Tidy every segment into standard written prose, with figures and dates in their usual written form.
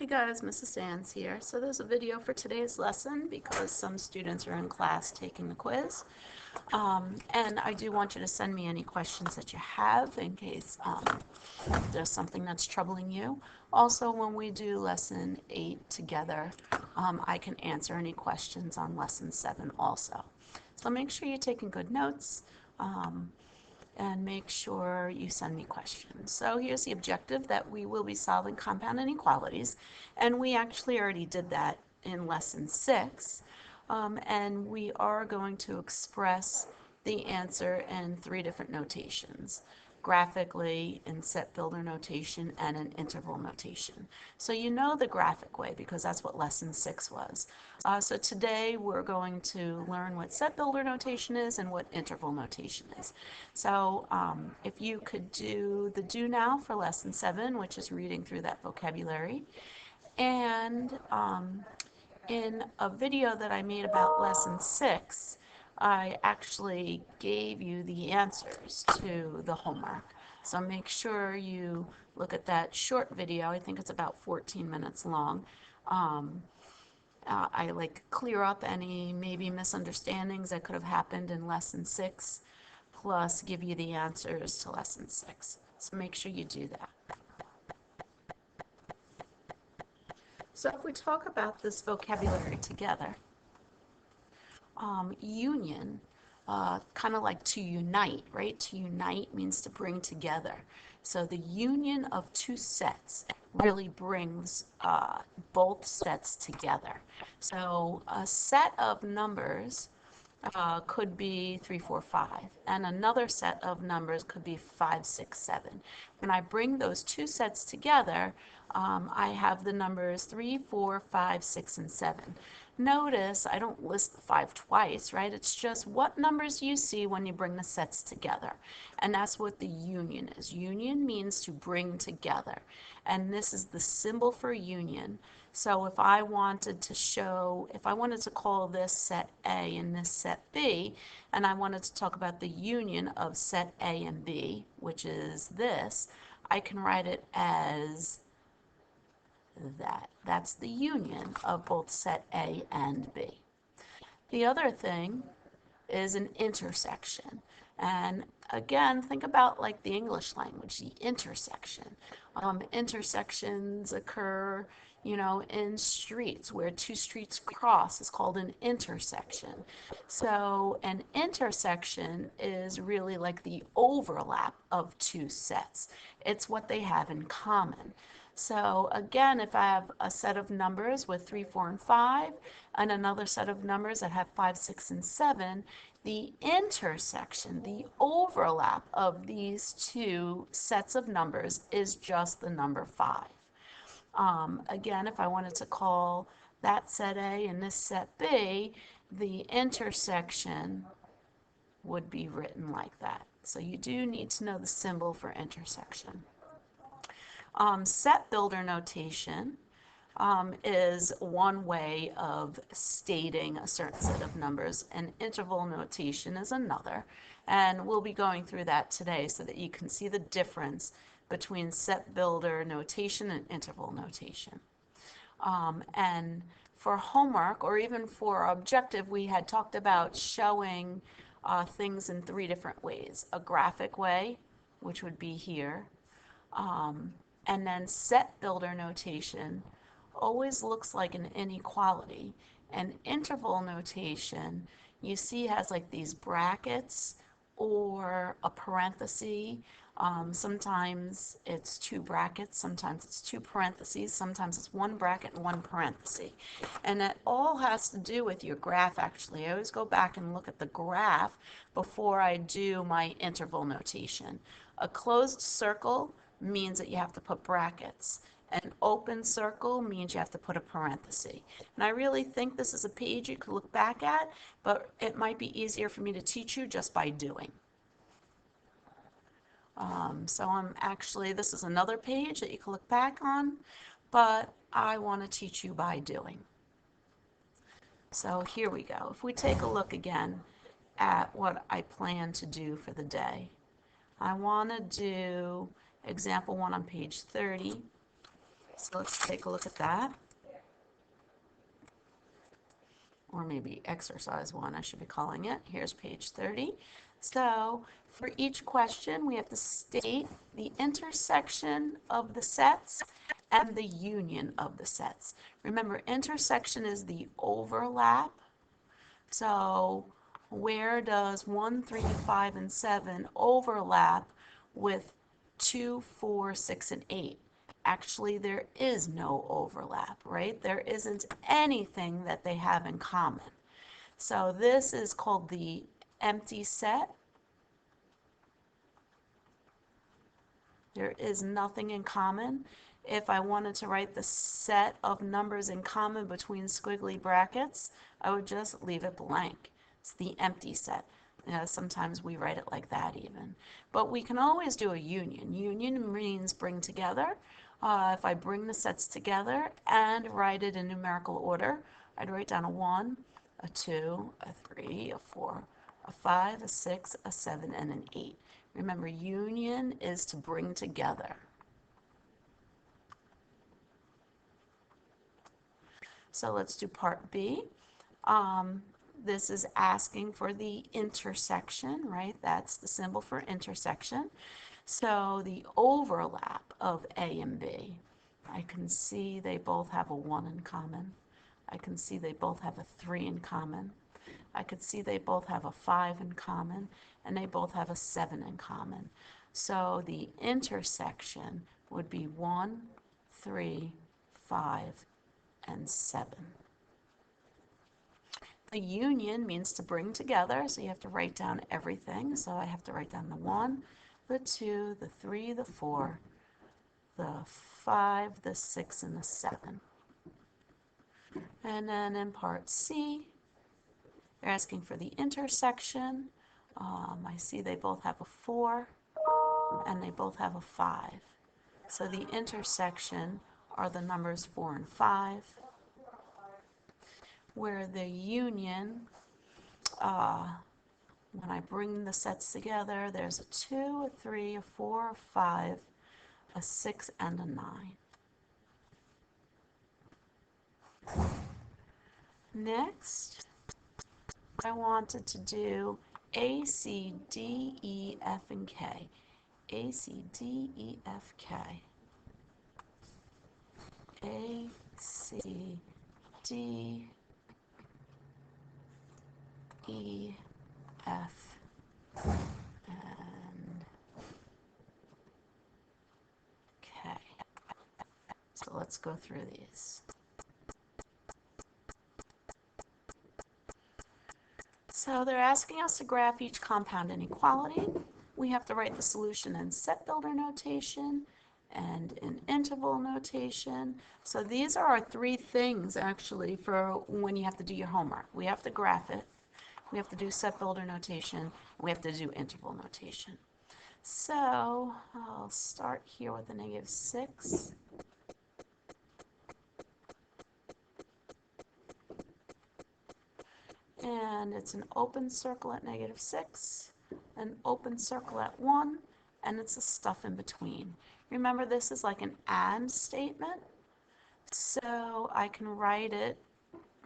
Hey guys, Mrs. Sands here. So there's a video for today's lesson because some students are in class taking the quiz. And I do want you to send me any questions that you have in case there's something that's troubling you. Also, when we do lesson 8 together, I can answer any questions on lesson 7 also. So make sure you're taking good notes. And make sure you send me questions. So here's the objective, that we will be solving compound inequalities, and we actually already did that in lesson 6, and we are going to express the answer in 3 different notations: graphically, in set builder notation, and in interval notation. So you know the graphic way because that's what lesson 6 was. So today we're going to learn what set builder notation is and what interval notation is. So if you could do the do now for lesson 7, which is reading through that vocabulary, and in a video that I made about lesson 6, I actually gave you the answers to the homework. So make sure you look at that short video. I think it's about 14 minutes long. I clear up any maybe misunderstandings that could have happened in lesson 6, plus give you the answers to lesson 6. So make sure you do that. So if we talk about this vocabulary together, union, kind of like to unite, right? To unite means to bring together. So the union of two sets really brings both sets together. So a set of numbers could be 3, 4, 5, and another set of numbers could be 5, 6, 7. When I bring those two sets together, I have the numbers 3, 4, 5, 6, and 7. Notice I don't list the 5 twice, right? It's just what numbers you see when you bring the sets together. And that's what the union is. Union means to bring together. And this is the symbol for union. So if I wanted to call this set A and this set B, and I wanted to talk about the union of set A and B, which is this, I can write it as that. That's the union of both set A and B. The other thing is an intersection. And again, think about like the English language, the intersection. Intersections occur, in streets where two streets cross is called an intersection. So an intersection is really like the overlap of two sets. It's what they have in common. So again, if I have a set of numbers with 3, 4, and 5, and another set of numbers that have 5, 6, and 7, the intersection, the overlap of these two sets of numbers is just the number 5. Again, if I wanted to call that set A and this set B, the intersection would be written like that. So you do need to know the symbol for intersection. Set builder notation is one way of stating a certain set of numbers, and interval notation is another. And we'll be going through that today so that you can see the difference between set builder notation and interval notation. And for homework, or even for objective, we had talked about showing things in 3 different ways. A graphic way, which would be here, and then set builder notation always looks like an inequality. And interval notation, you see, has like these brackets or a parenthesis. Sometimes it's 2 brackets, sometimes it's 2 parentheses, sometimes it's 1 bracket and 1 parenthesis. And that all has to do with your graph, actually. I always go back and look at the graph before I do my interval notation. A closed circle means that you have to put brackets. An open circle means you have to put a parenthesis. And I really think this is a page you could look back at, but it might be easier for me to teach you just by doing. This is another page that you can look back on, but I want to teach you by doing. So here we go. If we take a look again at what I plan to do for the day, I want to do example 1 on page 30. So let's take a look at that. Or maybe exercise 1, I should be calling it. Here's page 30. So for each question, we have to state the intersection of the sets and the union of the sets. Remember, intersection is the overlap. So where does 1, 3, 5, and 7 overlap with 2, 4, 6, and 8? Actually, there is no overlap, right? There isn't anything that they have in common. So this is called the empty set. There is nothing in common. If I wanted to write the set of numbers in common between squiggly brackets, I would just leave it blank. It's the empty set. Sometimes we write it like that even. But we can always do a union. Union means bring together. If I bring the sets together and write it in numerical order, I'd write down a 1, a 2, a 3, a 4, a 5, a 6, a 7, and an 8. Remember, union is to bring together. So let's do part B. This is asking for the intersection, right? That's the symbol for intersection. So the overlap of A and B. I can see they both have a 1 in common. I can see they both have a 3 in common. I could see they both have a 5 in common, and they both have a 7 in common. So the intersection would be 1, 3, 5, and 7. The union means to bring together, so you have to write down everything. So I have to write down the 1, the 2, the 3, the 4, the 5, the 6, and the 7. And then in part C, they're asking for the intersection. I see they both have a 4 and they both have a 5. So the intersection are the numbers 4 and 5, where the union, when I bring the sets together, there's a 2, a 3, a 4, a 5, a 6, and a 9. Next, I wanted to do A, C, D, E, F, and K. A, C, D, E, F, K. A, C, D, E, F, and K. So let's go through these. So they're asking us to graph each compound inequality. We have to write the solution in set builder notation and in interval notation. So these are our 3 things actually for when you have to do your homework. We have to graph it, we have to do set builder notation, and we have to do interval notation. So I'll start here with a -6. And it's an open circle at -6, an open circle at 1, and it's a stuff in between. Remember, this is like an and statement, so I can write it,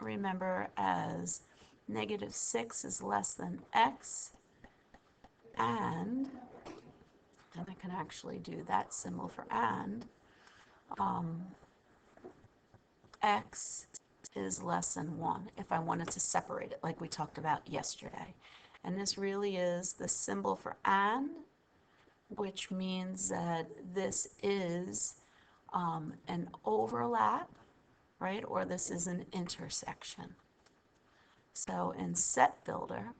remember, as -6 is less than x, and I can actually do that symbol for and, x is less than 1 if I wanted to separate it like we talked about yesterday. And this really is the symbol for and, which means that this is an overlap, right? Or this is an intersection. So in set builder,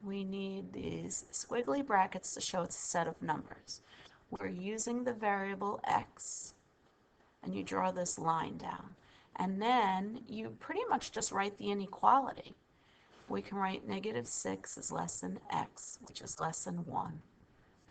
we need these squiggly brackets to show it's a set of numbers. We're using the variable x, and you draw this line down. And then you pretty much just write the inequality. We can write -6 is less than x, which is less than 1,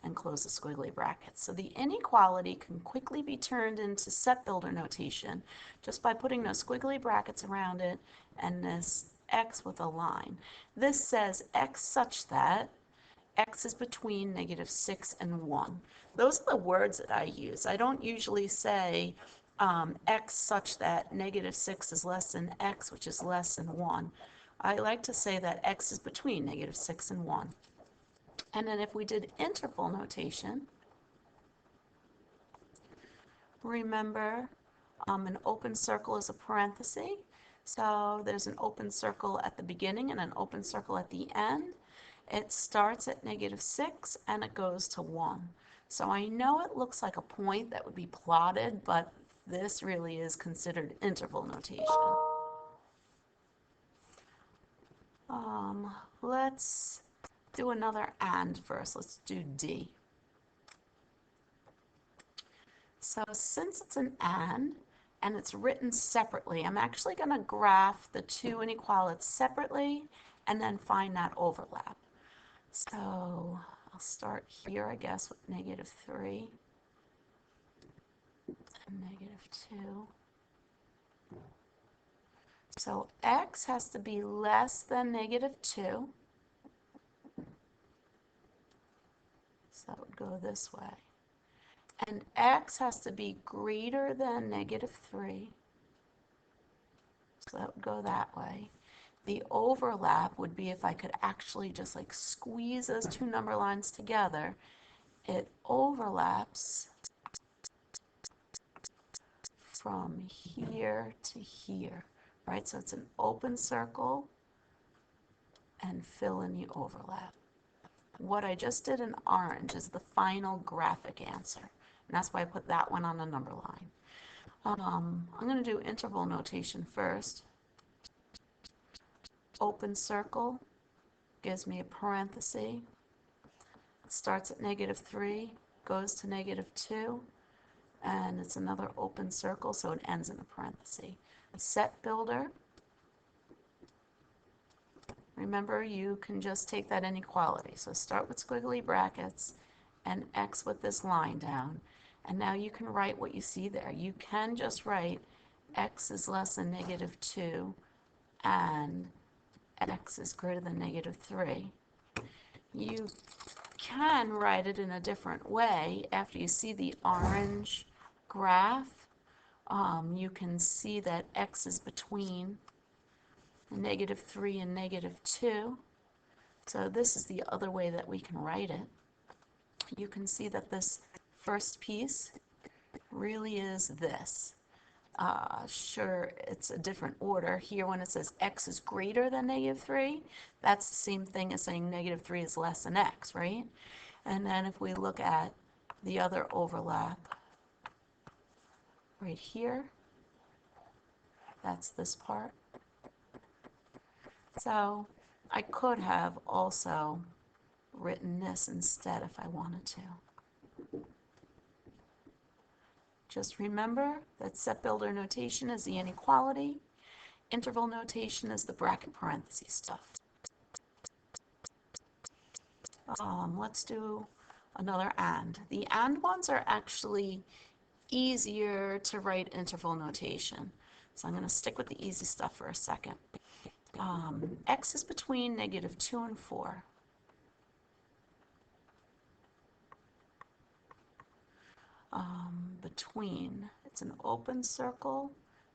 and close the squiggly brackets. So the inequality can quickly be turned into set builder notation just by putting those squiggly brackets around it and this x with a line. This says x such that x is between -6 and 1. Those are the words that I use. I don't usually say x such that -6 is less than x, which is less than 1. I like to say that x is between -6 and 1. And then if we did interval notation, remember an open circle is a parenthesis. So there's an open circle at the beginning and an open circle at the end. It starts at -6 and it goes to 1. So I know it looks like a point that would be plotted, but this really is considered interval notation. Let's do another and first. Let's do D. So since it's an and it's written separately, I'm actually going to graph the two inequalities separately and then find that overlap. So I'll start here, I guess, with -3 and -2. So x has to be less than -2. So that would go this way. And x has to be greater than -3. So that would go that way. The overlap would be if I could actually just like squeeze those two number lines together. It overlaps from here to here, right? So it's an open circle and fill in the overlap. What I just did in orange is the final graphic answer, and that's why I put that one on the number line. I'm going to do interval notation first. Open circle gives me a parenthesis. It starts at -3, goes to -2, and it's another open circle, so it ends in a parenthesis. A set builder, remember you can just take that inequality. So start with squiggly brackets and x with this line down. And now you can write what you see there. You can just write x is less than -2 and x is greater than -3. You can write it in a different way. After you see the orange graph, you can see that x is between -3 and -2. So this is the other way that we can write it. You can see that this first piece really is this. Sure, it's a different order. Here when it says x is greater than -3, that's the same thing as saying -3 is less than x, right? And then if we look at the other overlap right here, that's this part. So I could have also written this instead if I wanted to. Just remember that set builder notation is the inequality. Interval notation is the bracket parentheses stuff. Let's do another and. The and ones are actually easier to write interval notation. So I'm going to stick with the easy stuff for a second. X is between -2 and 4. Between, it's an open circle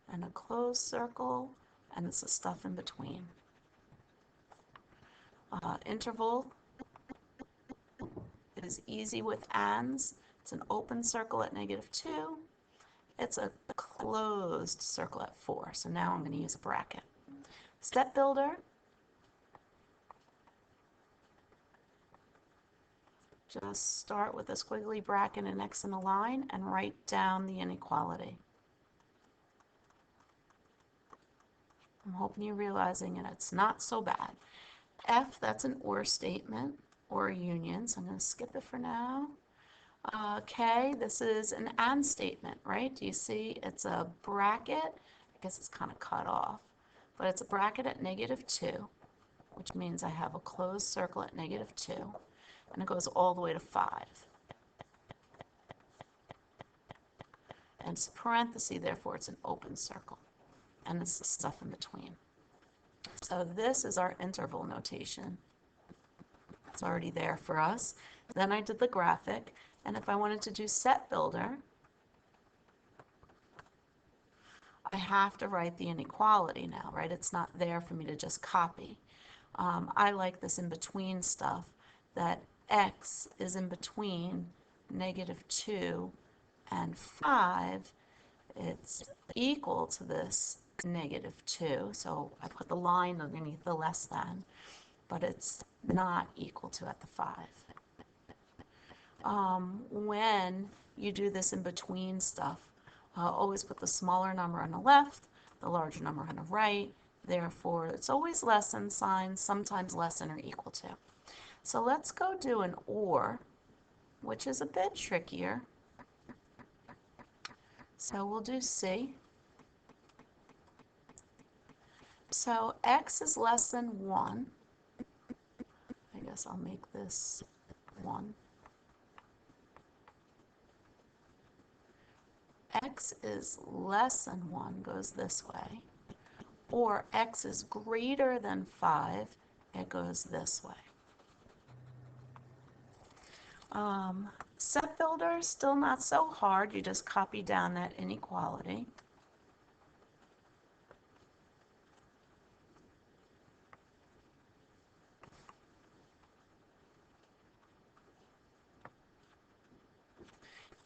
and a closed circle, and it's the stuff in between. Interval is easy with ands. It's an open circle at -2. It's a closed circle at 4. So now I'm going to use a bracket. Step builder. Just start with a squiggly bracket and X in a line and write down the inequality. I'm hoping you're realizing it. It's not so bad. F, that's an or statement or a union, so I'm going to skip it for now. K, this is an and statement, right? Do you see it's a bracket? I guess it's kind of cut off, but it's a bracket at -2, which means I have a closed circle at -2, and it goes all the way to 5. And it's a parenthesis, therefore it's an open circle, and it's the stuff in between. So this is our interval notation. It's already there for us. Then I did the graphic, and if I wanted to do set builder, I have to write the inequality now, right? It's not there for me to just copy. I like this in between stuff, that x is in between -2 and 5. It's equal to this -2, so I put the line underneath the less than, but it's not equal to at the 5. When you do this in between stuff, always put the smaller number on the left, the larger number on the right. Therefore, it's always less than sign, sometimes less than or equal to. So let's go do an or, which is a bit trickier. So we'll do C. So x is less than 1. I guess I'll make this 1. X is less than 1 goes this way. Or x is greater than 5, it goes this way. Set builder, still not so hard. You just copy down that inequality.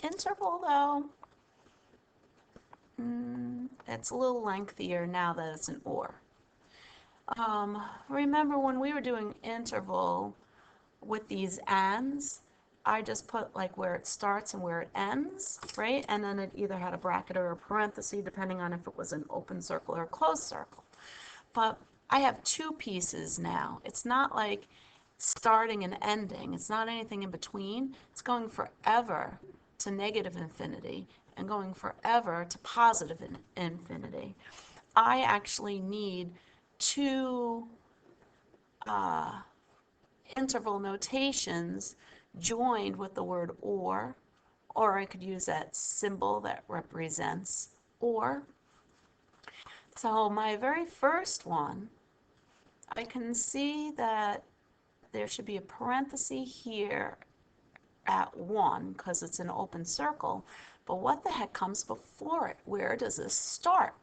Interval, though, it's a little lengthier now that it's an or. Remember when we were doing interval with these ands, I just put like where it starts and where it ends, right? And then it either had a bracket or a parenthesis, depending on if it was an open circle or a closed circle. But I have two pieces now. It's not like starting and ending. It's not anything in between. It's going forever to -infinity and going forever to positive infinity. I actually need two interval notations joined with the word or I could use that symbol that represents or. So my very first one, I can see that there should be a parenthesis here at 1 because it's an open circle, but what the heck comes before it? Where does this start?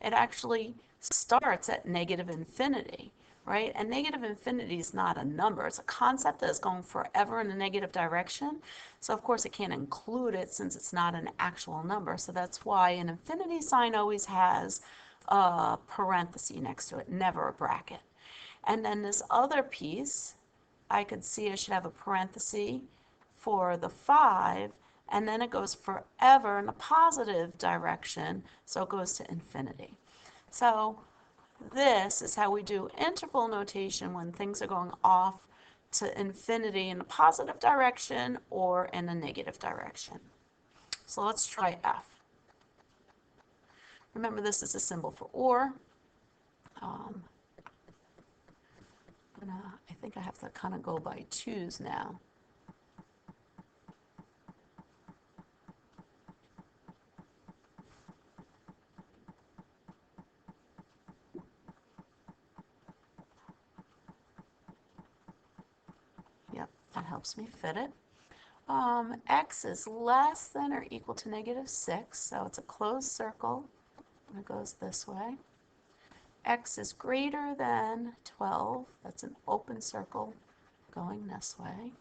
It actually starts at -infinity, right? And -infinity is not a number. It's a concept that is going forever in a negative direction. So of course it can't include it since it's not an actual number. So that's why an infinity sign always has a parenthesis next to it, never a bracket. And then this other piece, I could see I should have a parenthesis for the 5, and then it goes forever in a positive direction, so it goes to infinity. So this is how we do interval notation when things are going off to infinity in a positive direction or in a negative direction. So let's try F. Remember, this is a symbol for or. I think I have to kind of go by 2's now. Yep, that helps me fit it. X is less than or equal to -6, so it's a closed circle, and it goes this way. X is greater than 12, that's an open circle going this way.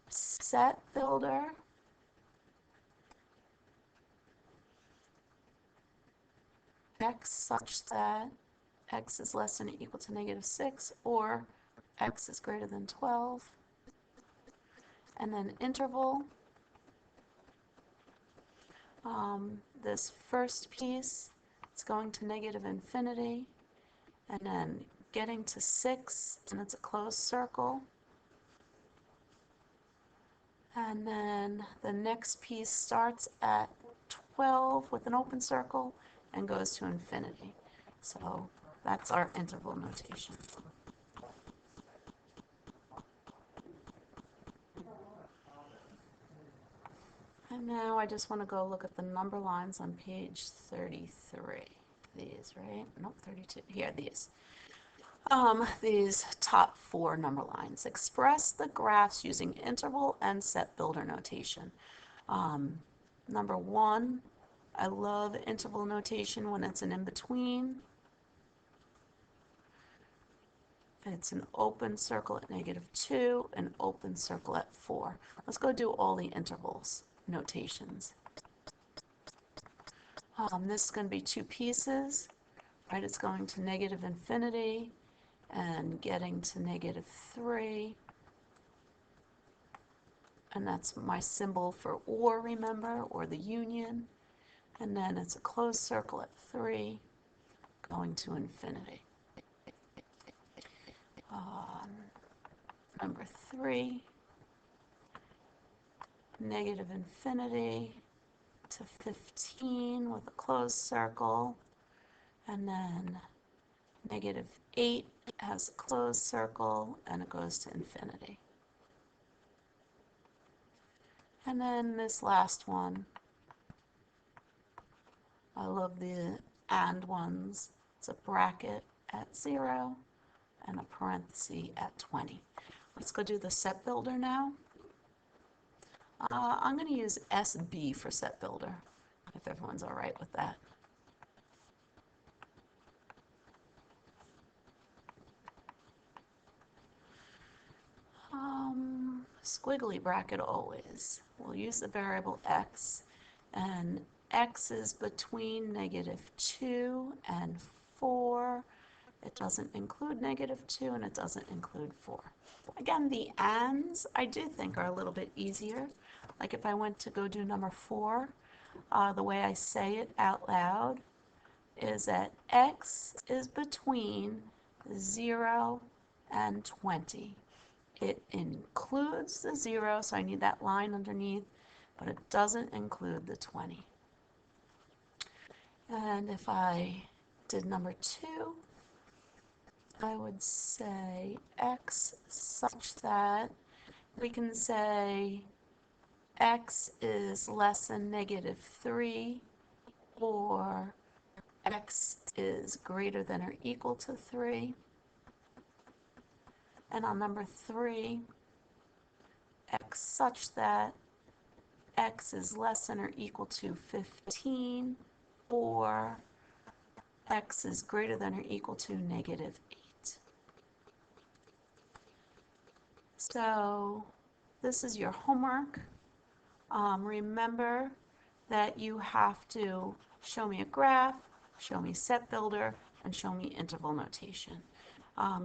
Set builder, X such that X is less than or equal to -6, or X is greater than 12. And then interval, this first piece, it's going to -infinity, and then getting to 6, and it's a closed circle. And then the next piece starts at 12 with an open circle and goes to infinity. So that's our interval notation. And now I just want to go look at the number lines on page 33. These, right? Nope, 32. Here, these. These top four number lines. Express the graphs using interval and set builder notation. Number one, I love interval notation when it's an in-between. It's an open circle at -2, an open circle at 4. Let's go do all the intervals notations. This is going to be two pieces, right? It's going to -infinity and getting to -3. And that's my symbol for or, remember, or the union. And then it's a closed circle at 3, going to infinity. Number 3, -infinity to 15 with a closed circle, and then -8 has a closed circle, and it goes to infinity. And then this last one, I love the and ones. It's a bracket at 0 and a parenthesis at 20. Let's go do the set builder now. I'm going to use SB for set builder, if everyone's all right with that. Squiggly bracket always. We'll use the variable x, and x is between -2 and 4. It doesn't include -2 and it doesn't include 4. Again, the ands I do think are a little bit easier. Like if I went to go do number 4, the way I say it out loud is that x is between 0 and 20. It includes the 0, so I need that line underneath, but it doesn't include the 20. And if I did number 2, I would say x such that we can say x is less than -3, or x is greater than or equal to 3. And on number 3, x such that x is less than or equal to 15, or x is greater than or equal to -8. So this is your homework. Remember that you have to show me a graph, show me set builder, and show me interval notation.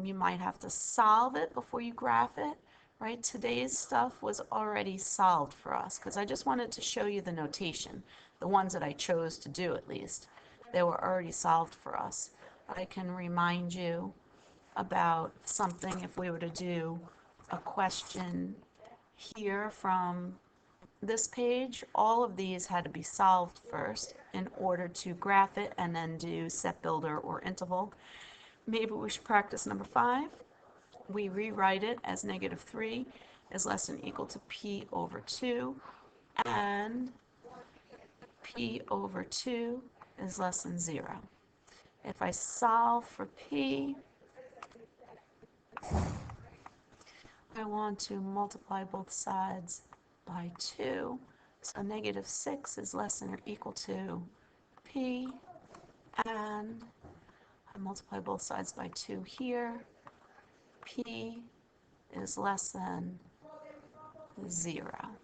You might have to solve it before you graph it, right? Today's stuff was already solved for us because I just wanted to show you the notation, the ones that I chose to do at least. They were already solved for us. I can remind you about something if we were to do a question here from this page. All of these had to be solved first in order to graph it and then do set builder or interval. Maybe we should practice number 5. We rewrite it as -3 is less than or equal to p over 2, and p over 2 is less than 0. If I solve for p, I want to multiply both sides by 2. So -6 is less than or equal to p, and I multiply both sides by 2 here. P is less than 0.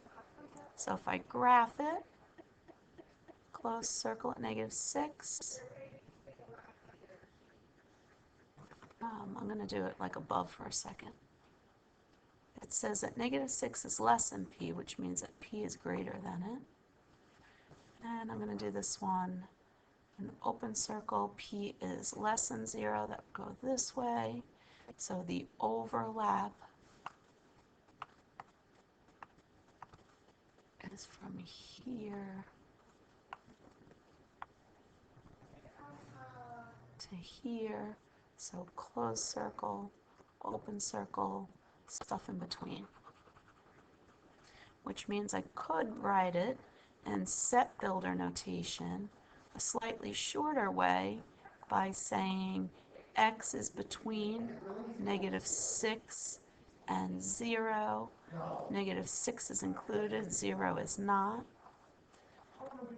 So if I graph it, closed circle at -6, I'm going to do it like above for a second. It says that -6 is less than p, which means that p is greater than it. And I'm going to do this one in open circle. P is less than 0. That would go this way. So the overlap is from here to here. So closed circle, open circle, stuff in between. Which means I could write it in set builder notation a slightly shorter way by saying x is between -6 and 0. -6 is included, 0 is not.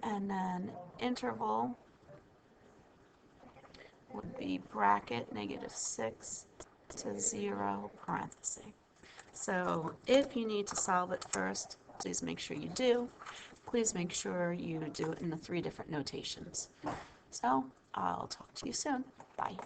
And then interval would be bracket -6 to 0 parenthesis. So if you need to solve it first, please make sure you do. Please make sure you do it in the 3 different notations. So I'll talk to you soon. Bye.